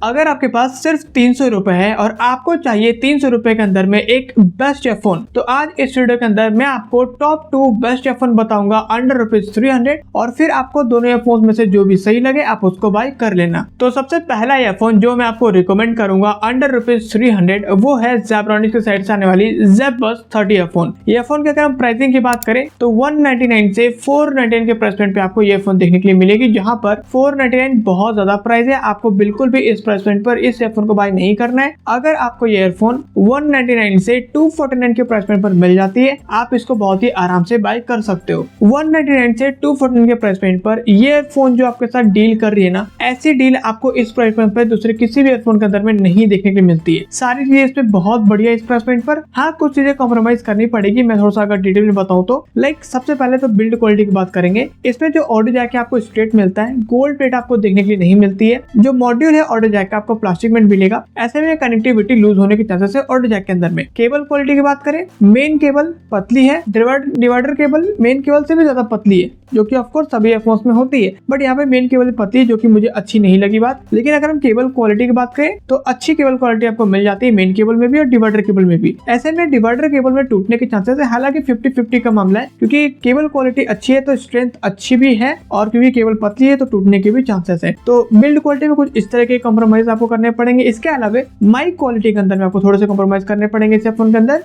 अगर आपके पास सिर्फ 300 रुपए है और आपको चाहिए 300 रुपए के अंदर में एक बेस्ट ईयरफोन, तो आज इस वीडियो के अंदर मैं आपको टॉप 2 बेस्ट ईयरफोन बताऊंगा अंडर ₹300 और फिर आपको दोनों ईयरफोन में से जो भी सही लगे आप उसको बाय कर लेना। तो सबसे पहला ईयरफोन जो मैं आपको रिकमेंड करूंगा अंडर ₹300 वो है Zebronics की साइड से आने वाली ZBuds 30 ईयरफोन। ईयरफोन की अगर हम प्राइसिंग की बात करें तो 199 से 499 के प्राइस पॉइंट पे आपको ईयरफोन देखने के लिए मिलेगी, जहां पर 499 बहुत ज्यादा प्राइस है। आपको बिल्कुल भी इस प्राइस पॉइंट पर इस ईयरफोन को बाय नहीं करना है। अगर आपको ये ईयरफोन 199 से 249 के प्राइस पॉइंट पर मिल जाती है, आप इसको बहुत ही आराम से बाय कर सकते हो। 199 से 249 के प्राइस पॉइंट पर ये ईयरफोन जो आपके साथ डील कर रही है ना, ऐसी डील आपको इस प्राइस पॉइंट पर दूसरे किसी भी ईयरफोन के अंदर में नहीं देखने के लिए मिलती है। सारी चीजें इसमें बहुत बढ़िया इस प्राइस पॉइंट पर। हाँ, कुछ चीजें कॉम्प्रोमाइज करनी पड़ेगी। मैं थोड़ा सा अगर डिटेल में बताऊं तो सबसे पहले तो बिल्ड क्वालिटी की बात करेंगे। इसमें जो ऑडियो जैक आपको स्ट्रेट मिलता है, गोल्ड प्लेट आपको देखने के लिए नहीं मिलती है। जो मॉड्यूल है ऑडियो जैक का आपको प्लास्टिक में मिलेगा। ऐसे में कनेक्टिविटी लूज होने के चांसेस है ऑडियो जैक के अंदर में। केबल क्वालिटी की बात करें, मेन केबल पतली है, डिवाइडर केबल मेन केबल से भी ज्यादा पतली है, जो कि ऑफकोर्स सभी ईयरफोन्स में होती है, बट यहाँ पे मेन केबल पतली है, जो कि मुझे अच्छी नहीं लगी बात। लेकिन अगर हम केबल क्वालिटी की बात करें तो अच्छी केबल क्वालिटी आपको मिल जाती है मेन केबल में भी और डिवाइडर केबल में भी। ऐसे में डिवाइडर केबल में टूटने के चांसेस है, हालांकि 50-50 का मामला है, क्योंकि केबल क्वालिटी अच्छी है तो स्ट्रेंथ अच्छी भी है, और क्योंकि केबल पतली है तो टूटने के भी चांसेस है। तो बिल्ड क्वालिटी में कुछ इस तरह के कॉम्प्रोमाइज आपको करने पड़ेंगे। इसके अलावा माइक क्वालिटी के अंदर में आपको थोड़े से कॉम्प्रोमाइज करने पड़ेंगे इस फोन के अंदर।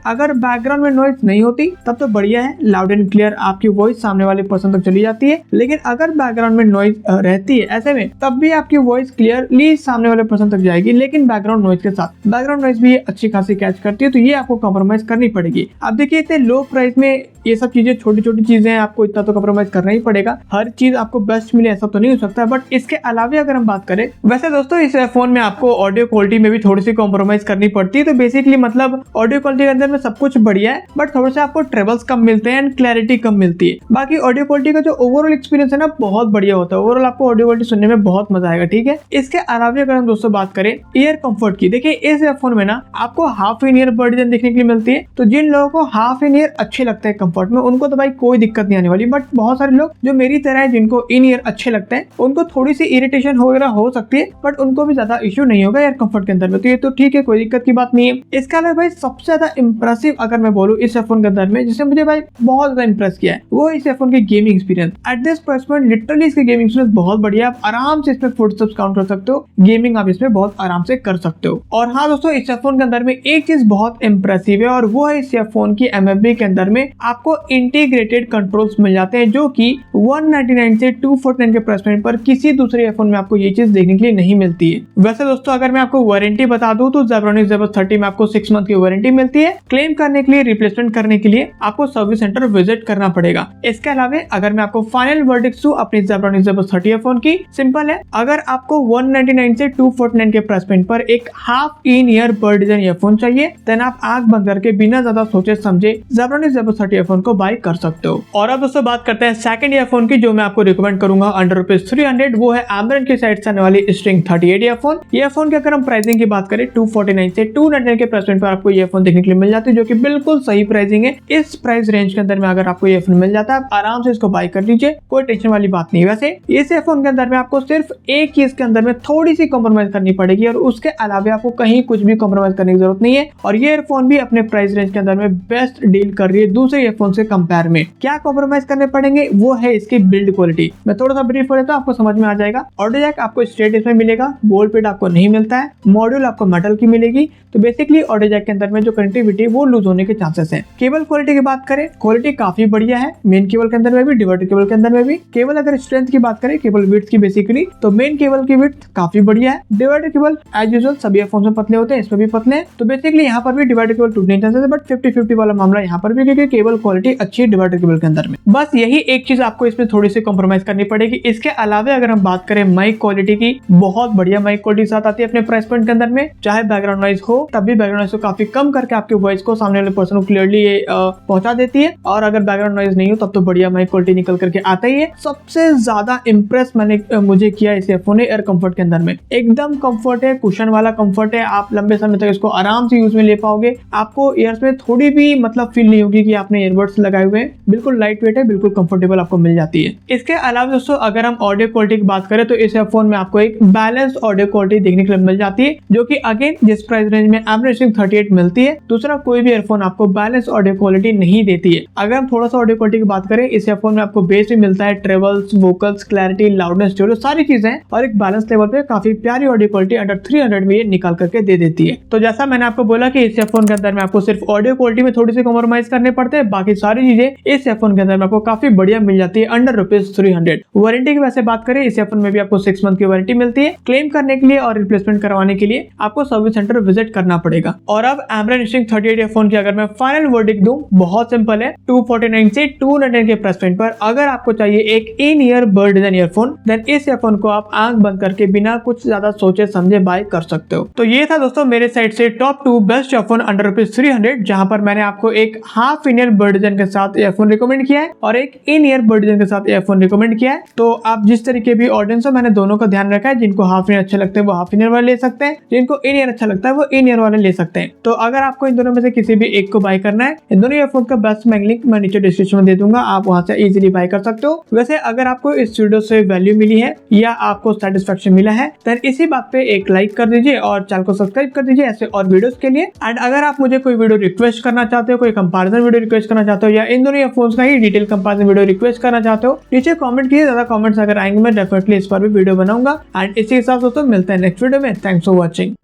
अगर बैकग्राउंड में नॉइज नहीं होती तब तो बढ़िया है, लाउड एंड क्लियर आपकी वॉइस सामने वाले पर्सन तक चली जाती है। लेकिन अगर बैकग्राउंड में नॉइज रहती है, ऐसे में तब भी आपकी वॉइस क्लियरली सामने वाले पर्सन तक जाएगी, लेकिन बैकग्राउंड नॉइज के साथ। बैकग्राउंड नॉइज भी अच्छी खासी कैच करती है, तो ये आपको कॉम्प्रोमाइज करनी पड़ेगी। अब देखिए, इतने लो प्राइस में ये सब चीजें, छोटी छोटी चीजें आपको इतना तो कॉम्प्रोमाइज करना ही पड़ेगा। हर चीज आपको बेस्ट मिले ऐसा तो नहीं हो सकता, बट इसके अलावा अगर हम बात करें, वैसे दोस्तों इस फोन में आपको ऑडियो क्वालिटी में भी थोड़ी सी कॉम्प्रोमाइज करनी पड़ती है। तो बेसिकली मतलब ऑडियो क्वालिटी के अंदर में सब कुछ बढ़िया है, बट थोड़े से आपको ट्रेबल्स कम मिलते हैं एंड क्लैरिटी कम मिलती है। बाकी ऑडियो क्वालिटी का जो ओवरऑल एक्सपीरियंस है ना, बहुत बढ़िया होता है। ओवरऑल आपको ऑडियो क्वालिटी सुनने में बहुत मजा आएगा, ठीक है। इसके अलावा अगर हम दोस्तों बात करें ईयर कंफर्ट की, देखिए इस फोन में ना आपको हाफ इन ईयर बर्ड देखने के लिए मिलती है। तो जिन लोगों को हाफ इन ईयर अच्छे लगते हैं कंफर्ट में, उनको तो भाई कोई दिक्कत नहीं आने वाली। बट बहुत सारे लोग जो मेरी तरह है, जिनको इन ईयर अच्छे लगते हैं, उनको थोड़ी सी इरिटेशन वगैरह हो सकती है, बट उनको भी ज्यादा इश्यू नहीं होगा ईयर कंफर्ट के अंदर में। तो ये तो ठीक है, कोई दिक्कत की बात नहीं है। इसके अलावा भाई सबसे ज्यादा इंप्रेसिव अगर मैं बोलूँ इस फोन के अंदर में, जिसने मुझे भाई बहुत ज्यादा इंप्रेस किया है, वो इस फोन की gaming experience. At this price point literally इसकी गेमिंग एक्सपीरियंस बहुत बढ़िया। आप आराम से इसमें फुटस्टेप्स काउंट कर सकते हो, गेमिंग आप इसमें बहुत आराम से कर सकते हो। और हाँ दोस्तों, इस फोन के अंदर में एक चीज बहुत इंप्रेसिव है, और वो है इस फोन की MFB के अंदर में आपको इंटीग्रेटेड कंट्रोल्स मिल जाते हैं, जो कि 199 से 249 के प्राइस पॉइंट पर किसी दूसरे ईयरफोन में आपको ये चीज देखने के लिए नहीं मिलती है। वैसे दोस्तों अगर मैं आपको वारंटी बता दूं तो Zebronics ZBuds 30 में आपको 6 मंथ की वारंटी मिलती है। क्लेम करने के लिए, रिप्लेसमेंट करने के लिए आपको सर्विस सेंटर विजिट करना पड़ेगा। इसके अलावा अगर मैं आपको फाइनल वर्डिक्ट दूं अपनी Zebronics ZBuds 30 ईयरफोन की, सिंपल है। अगर आपको 199 से 249 के प्राइस पॉइंट पर एक half in ear bird design earphone चाहिए, देन आप आंख बंद करके बिना ज्यादा सोचे समझे Zebronics ZBuds 30 ईयरफोन को बाय कर सकते हो। और अब दोस्तों बात करते हैं सेकंड ईयरफोन की, जो मैं आपको रिकमेंड करूंगा अंडर ₹300। वो है Ambient की साइड से आने वाली String 38 ईयरफोन। ईयरफोन की अगर हम प्राइसिंग की बात करें 249 से 299 के प्राइस पॉइंट पर आपको ईयरफोन देखने के लिए मिल जाती है, जो कि बिल्कुल सही प्राइसिंग है। इस प्राइस रेंज के अंदर में अगर आपको ईयरफोन मिल जाता है, आप आराम से इसको बाय कर लीजिए, कोई टेंशन वाली बात नहीं। वैसे इस ईयरफोन के अंदर में आपको सिर्फ एक चीज के अंदर में थोड़ी सी कॉम्प्रोमाइज करनी पड़ेगी, और उसके अलावा आपको कहीं कुछ भी कॉम्प्रोमाइज करने की जरूरत नहीं है। और ये ईयरफोन भी अपने प्राइस रेंज के अंदर में बेस्ट डील कर रही है दूसरे ईयरफोन से कंपेयर में। क्या कॉम्प्रोमाइज करने पड़ेंगे, वो है इसकी बिल्ड क्वालिटी। मैं थोड़ा सा ब्रीफ कर देता हूं, आपको समझ में आ जाएगा। ऑडियो जैक आपको स्ट्रेट इसमें मिलेगा, गोल्ड प्लेट आपको नहीं मिलता है, मॉड्यूल आपको मेटल की मिलेगी। तो बेसिकली ऑडियो जैक के अंदर में जो कनेक्टिविटी वो लूज होने के चांसेस हैं। केबल क्वालिटी की बात करें, क्वालिटी काफी बढ़िया है, मेन केबल के अंदर में भी, डिवाइडर केबल के अंदर में भी। केबल अगर स्ट्रेंथ की बात करें, केबल विड्थ की बेसिकली, तो मेन केबल की विड्थ काफी बढ़िया है। डिवाइडर केबल एज यूजुअल सभी ईयरफोन्स में पतले होते हैं, इसमें भी पतले हैं। तो बेसिकली यहाँ पर भी डिवाइडर केबल टूटने के चांसेस है, बट 50-50 वाला मामला यहाँ पर भी, क्योंकि केबल क्वालिटी अच्छी है डिवाइडर केबल के अंदर में। बस यही एक चीज आपको इसमें थोड़ी सी कॉम्प्रोमाइज करनी पड़ेगी। इसके अलावा अगर हम बात करें माइक क्वालिटी की, बहुत बढ़िया माइक क्वालिटी साथ आती है अपने प्राइस पॉइंट के अंदर में। चाहे बैकग्राउंड नॉइज हो, तब भी बैकग्राउंड नॉइज को काफी कम करके आपके वॉइस को सामने वाले पर्सन को क्लियरली पहुंचा देती है। और अगर बैकग्राउंड नॉइज नहीं हो तब तो बढ़िया माइक क्वालिटी निकल करके आता ही है। सबसे ज्यादा इंप्रेस मुझे किया इस ईयरफोन ने एयर कंफर्ट के अंदर में। एकदम कंफर्ट है, कुशन वाला कंफर्ट है, आप लंबे समय तक इसको आराम से यूज में ले पाओगे। आपको ईयर्स में थोड़ी भी मतलब फील नहीं होगी कि आपने ईयरबड्स लगाए हुए हैं। बिल्कुल लाइट वेट है, बिल्कुल कंफर्टेबल आपको मिल जाती है। इसके अलावा दोस्तों अगर हम ऑडियो क्वालिटी की बात करें तो इस ईयरफोन में आपको एक बैलेंस बैलेंस ऑडियो क्वालिटी देखने के लिए मिल जाती है, जो कि अगेन जिस प्राइस रेंज में एमरेसिंग 38 मिलती है दूसरा कोई भी ईयरफोन आपको बैलेंस ऑडियो क्वालिटी नहीं देती है। अगर हम थोड़ा सा ऑडियो क्वालिटी की बात करें, इस ईयरफोन में आपको बेस भी मिलता है, travels, vocals, clarity, loudness, storage सारी चीजें और एक बैलेंस लेवल पे काफी प्यारी ऑडियो क्वालिटी अंडर 300 में ये निकाल करके दे देती है। तो जैसा मैंने आपको बोला कि इस ईयरफोन के अंदर में आपको सिर्फ ऑडियो क्वालिटी में थोड़ी सी कॉम्प्रोमाइज करने पड़ते हैं, बाकी सारी चीजें इस ईयरफोन के अंदर में आपको काफी बढ़िया मिल जाती है अंडर ₹300। वारंटी की वैसे बात करें, इस ईयरफोन में भी आपको 6 मंथ की वारंटी मिलती है। क्लेम करने के लिए और रिप्लेसमेंट करवाने के लिए आपको सर्विस सेंटर विजिट करना पड़ेगा। और अब एमरेसिंग 38 ईयरफोन की अगर मैं फाइनल वर्डिक्ट दूं, बहुत सिंपल है, 249 से 299 के प्राइस पॉइंट पर अगर आपको चाहिए एक in ear bird design earphone, then इस ईयरफोन को आप आंख बंद करके बिना कुछ ज्यादा सोचे समझे बाय कर सकते हो। तो ये था दोस्तों मेरे साइड से टॉप 2 बेस्ट ईयरफोन अंडर ₹300, जहां पर मैंने आपको एक half in ear bird design के साथ ईयरफोन रिकमेंड किया है और एक इन ईयर बर्ड डिजाइन के साथ ईयरफोन रिकमेंड किया है। तो आप जिस तरीके भी ऑडियंस हो, मैंने दोनों का ध्यान रखा है। जिनको हाफ इन ईयर अच्छे लगते हैं वो हाफ इन ईयर वाले ले सकते हैं, जिनको इन ईयर अच्छा लगता है वो इन ईयर वाले ले सकते हैं। तो अगर आपको इन दोनों में से किसी भी एक को बाय करना है, इन दोनों ईयरफोन का बेस्ट लिंक मैं नीचे डिस्क्रिप्शन में दे दूंगा, आप वहां से इजीली बाय कर सकते हो। वैसे अगर आपको इस वीडियो से वैल्यू मिली है या आपको सेटिस्फेक्शन मिला है, तो इसी बात पे एक लाइक कर दीजिए और चैनल को सब्सक्राइब कर दीजिए ऐसे और वीडियोस के लिए। एंड अगर आप मुझे कोई वीडियो रिक्वेस्ट करना चाहते हो, कोई कंपैरिजन वीडियो रिक्वेस्ट करना चाहते हो या इन दोनों ईयरफोन्स का ही डिटेल कंपैरिजन वीडियो रिक्वेस्ट करना चाहते हो, नीचे कमेंट कीजिए। ज्यादा कमेंट्स अगर आएंगे मैं डेफिनेटली इस पर भी वीडियो बनाऊंगा। एंड इसी के साथ दोस्तों मिलते हैं नेक्स्ट वीडियो में। Thanks for watching.